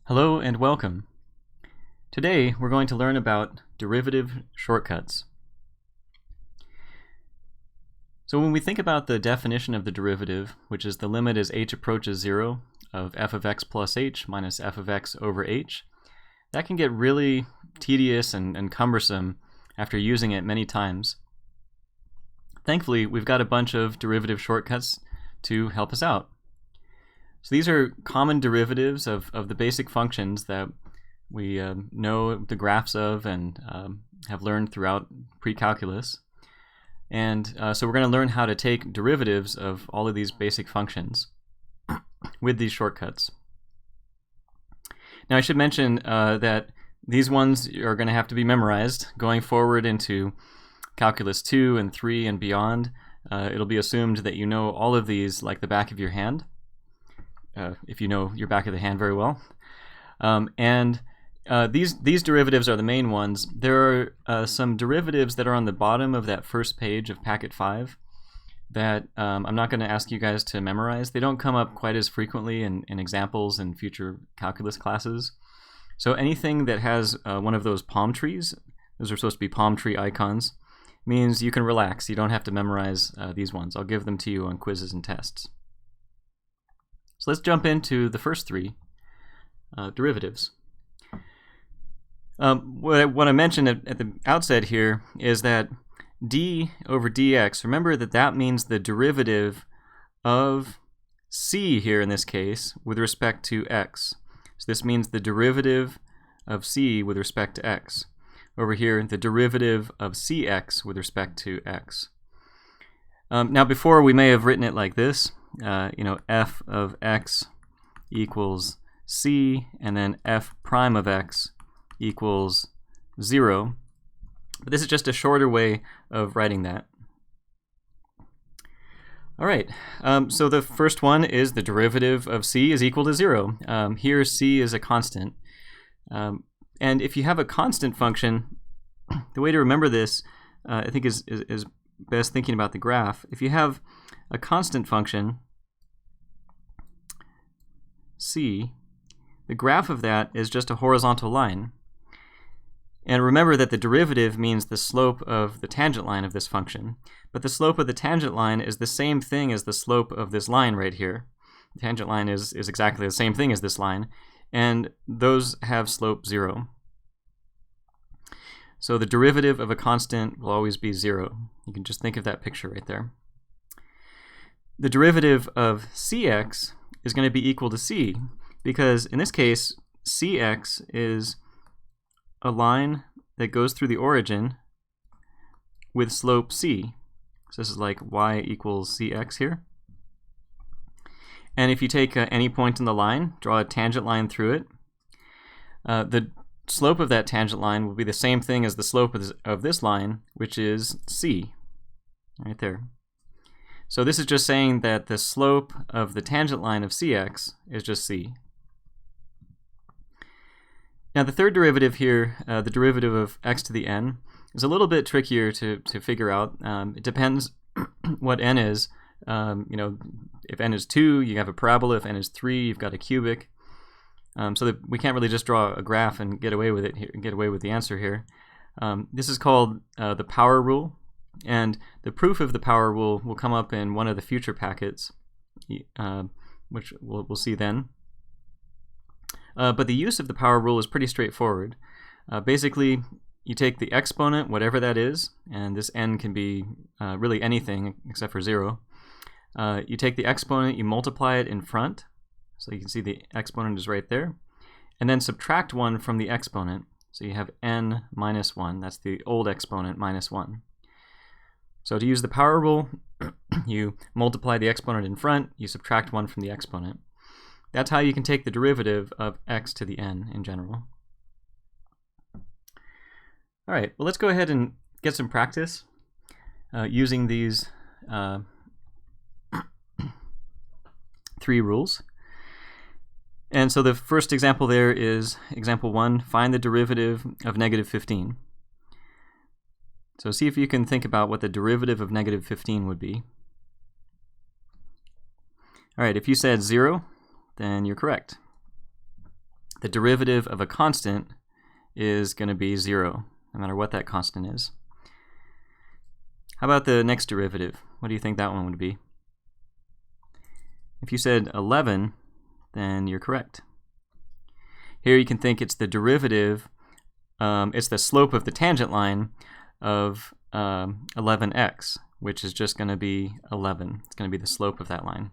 Hello and welcome. Today we're going to learn about derivative shortcuts. So when we think about the definition of the derivative, which is the limit as h approaches 0 of f of x plus h minus f of x over h, that can get really tedious and cumbersome after using it many times. Thankfully, we've got a bunch of derivative shortcuts to help us out. So these are common derivatives of the basic functions that we know the graphs of and have learned throughout pre-calculus. And so we're going to learn how to take derivatives of all of these basic functions with these shortcuts. Now I should mention that these ones are going to have to be memorized going forward into Calculus 2 and 3 and beyond. It'll be assumed that you know all of these like the back of your hand. If you know your back of the hand very well. These derivatives are the main ones. There are some derivatives that are on the bottom of that first page of Packet 5 that I'm not going to ask you guys to memorize. They don't come up quite as frequently in examples in future calculus classes. So anything that has one of those palm trees, those are supposed to be palm tree icons, means you can relax. You don't have to memorize these ones. I'll give them to you on quizzes and tests. So let's jump into the first three derivatives. What I mentioned at the outset here is that d over dx, remember that means the derivative of c here in this case with respect to x. So this means the derivative of c with respect to x. Over here, the derivative of cx with respect to x. Now before we may have written it like this, f of x equals c, and then f prime of x equals 0. But this is just a shorter way of writing that. All right, so the first one is the derivative of c is equal to 0. Here c is a constant. And if you have a constant function, the way to remember this, I think is best thinking about the graph. If you have a constant function, c, the graph of that is just a horizontal line. And remember that the derivative means the slope of the tangent line of this function. But the slope of the tangent line is the same thing as the slope of this line right here. The tangent line is exactly the same thing as this line, and those have slope 0. So the derivative of a constant will always be 0. You can just think of that picture right there. The derivative of cx is going to be equal to c, because in this case, cx is a line that goes through the origin with slope c. So this is like y equals cx here. And if you take any point in the line, draw a tangent line through it, the slope of that tangent line will be the same thing as the slope of this line, which is c, right there. So this is just saying that the slope of the tangent line of cx is just c. Now the third derivative here, the derivative of x to the n, is a little bit trickier to figure out. It depends what n is. If n is 2, you have a parabola. If n is 3, you've got a cubic. So that we can't really just draw a graph and get away with it here, get away with the answer here. This is called the power rule, and the proof of the power rule will come up in one of the future packets, which we'll see then. But the use of the power rule is pretty straightforward. Basically, you take the exponent, whatever that is, and this n can be really anything except for 0. You take the exponent, you multiply it in front, so you can see the exponent is right there, and then subtract 1 from the exponent. So you have n minus 1. That's the old exponent minus 1. So to use the power rule, you multiply the exponent in front, you subtract 1 from the exponent. That's how you can take the derivative of x to the n in general. All right, well, let's go ahead and get some practice using these three rules. And so the first example there is example 1, find the derivative of negative 15. So see if you can think about what the derivative of negative 15 would be. All right, if you said 0, then you're correct. the derivative of a constant is going to be 0, no matter what that constant is. How about the next derivative? What do you think that one would be? If you said 11, then you're correct. Here you can think it's the derivative, it's the slope of the tangent line of 11x, which is just going to be 11. It's going to be the slope of that line.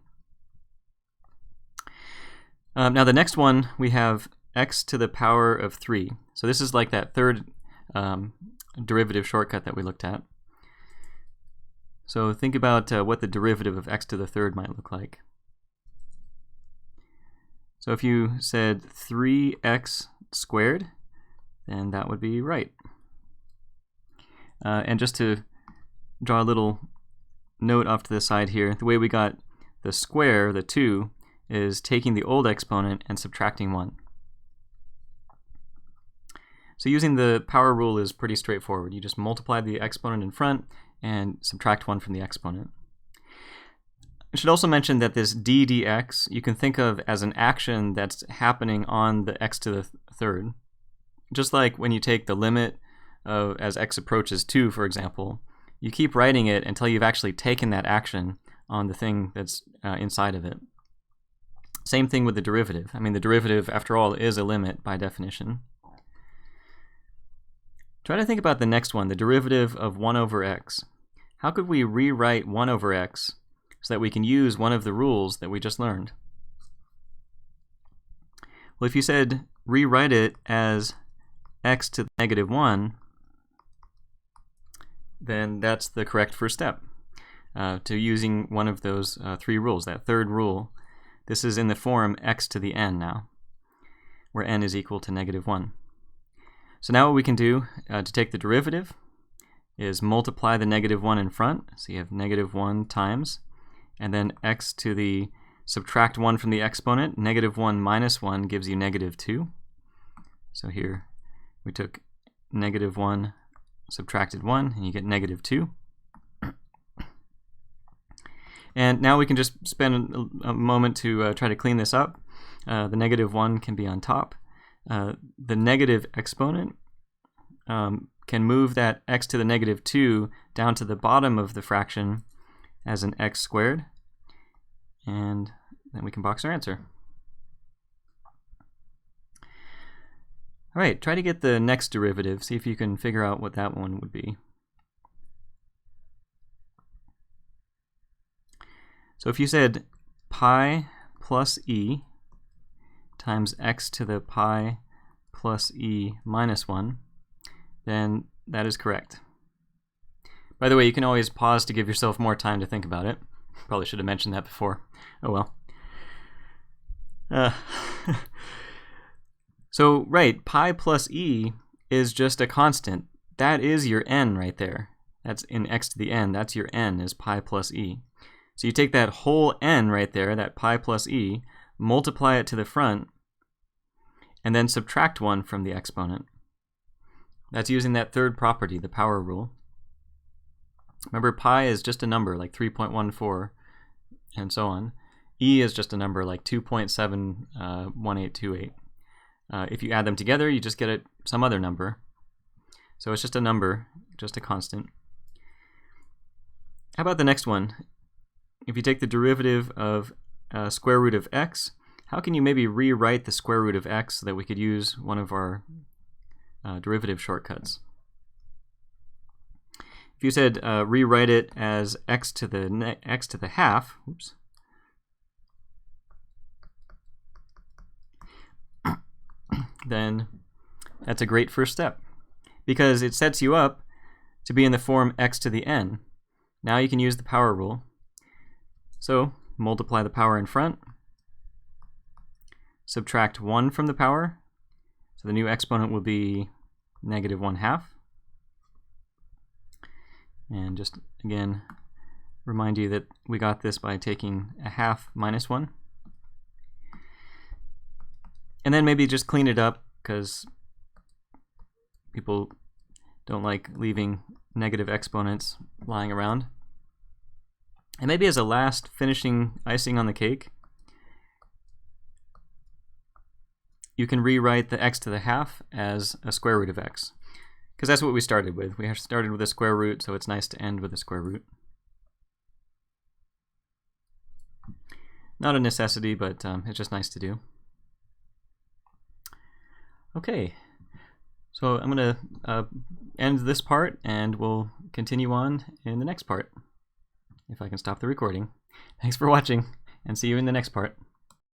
Now the next one, we have x to the power of 3. So this is like that third derivative shortcut that we looked at. So think about what the derivative of x to the third might look like. So if you said 3x squared, then that would be right. And just to draw a little note off to the side here, the way we got the square, the 2, is taking the old exponent and subtracting 1. So using the power rule is pretty straightforward. You just multiply the exponent in front and subtract 1 from the exponent. I should also mention that this d dx you can think of as an action that's happening on the x to the third. Just like when you take the limit of, as x approaches 2, for example, you keep writing it until you've actually taken that action on the thing that's inside of it. Same thing with the derivative. I mean, the derivative, after all, is a limit by definition. Try to think about the next one, the derivative of 1 over x. How could we rewrite 1 over x so that we can use one of the rules that we just learned? Well, if you said rewrite it as x to the negative 1, then that's the correct first step to using one of those 3 rules, that third rule. This is in the form x to the n now, where n is equal to negative 1. So now what we can do to take the derivative is multiply the negative 1 in front. So you have negative 1 times, and then x to the subtract 1 from the exponent. Negative 1 minus 1 gives you negative 2. So here we took negative 1, subtracted 1, and you get negative 2. And now we can just spend a moment to try to clean this up. The negative 1 can be on top. The negative exponent can move that x to the negative 2 down to the bottom of the fraction as an x squared. And then we can box our answer. All right, try to get the next derivative. See if you can figure out what that one would be. So if you said pi plus e times x to the pi plus e minus 1, then that is correct. By the way, you can always pause to give yourself more time to think about it. Probably should have mentioned that before. Oh well. So, right, pi plus e is just a constant. That is your n right there. That's in x to the n. That's your n, is pi plus e. So you take that whole n right there, that pi plus e, multiply it to the front, and then subtract 1 from the exponent. That's using that third property, the power rule. Remember, pi is just a number like 3.14 and so on. E is just a number like 2.71828. If you add them together, you just get some other number. So it's just a number, just a constant. How about the next one? If you take the derivative of square root of x, how can you maybe rewrite the square root of x so that we could use one of our derivative shortcuts? If you said rewrite it as x to the half, oops, then that's a great first step because it sets you up to be in the form x to the n. Now you can use the power rule. So multiply the power in front, subtract 1 from the power, so the new exponent will be negative 1/2. And just again remind you that we got this by taking a half minus 1. And then maybe just clean it up because people don't like leaving negative exponents lying around. And maybe as a last finishing icing on the cake, you can rewrite the x to the half as a square root of x, because that's what we started with. We started with a square root, so it's nice to end with a square root. Not a necessity, but it's just nice to do. Okay, so I'm going to end this part, and we'll continue on in the next part, if I can stop the recording. Thanks for watching, and see you in the next part.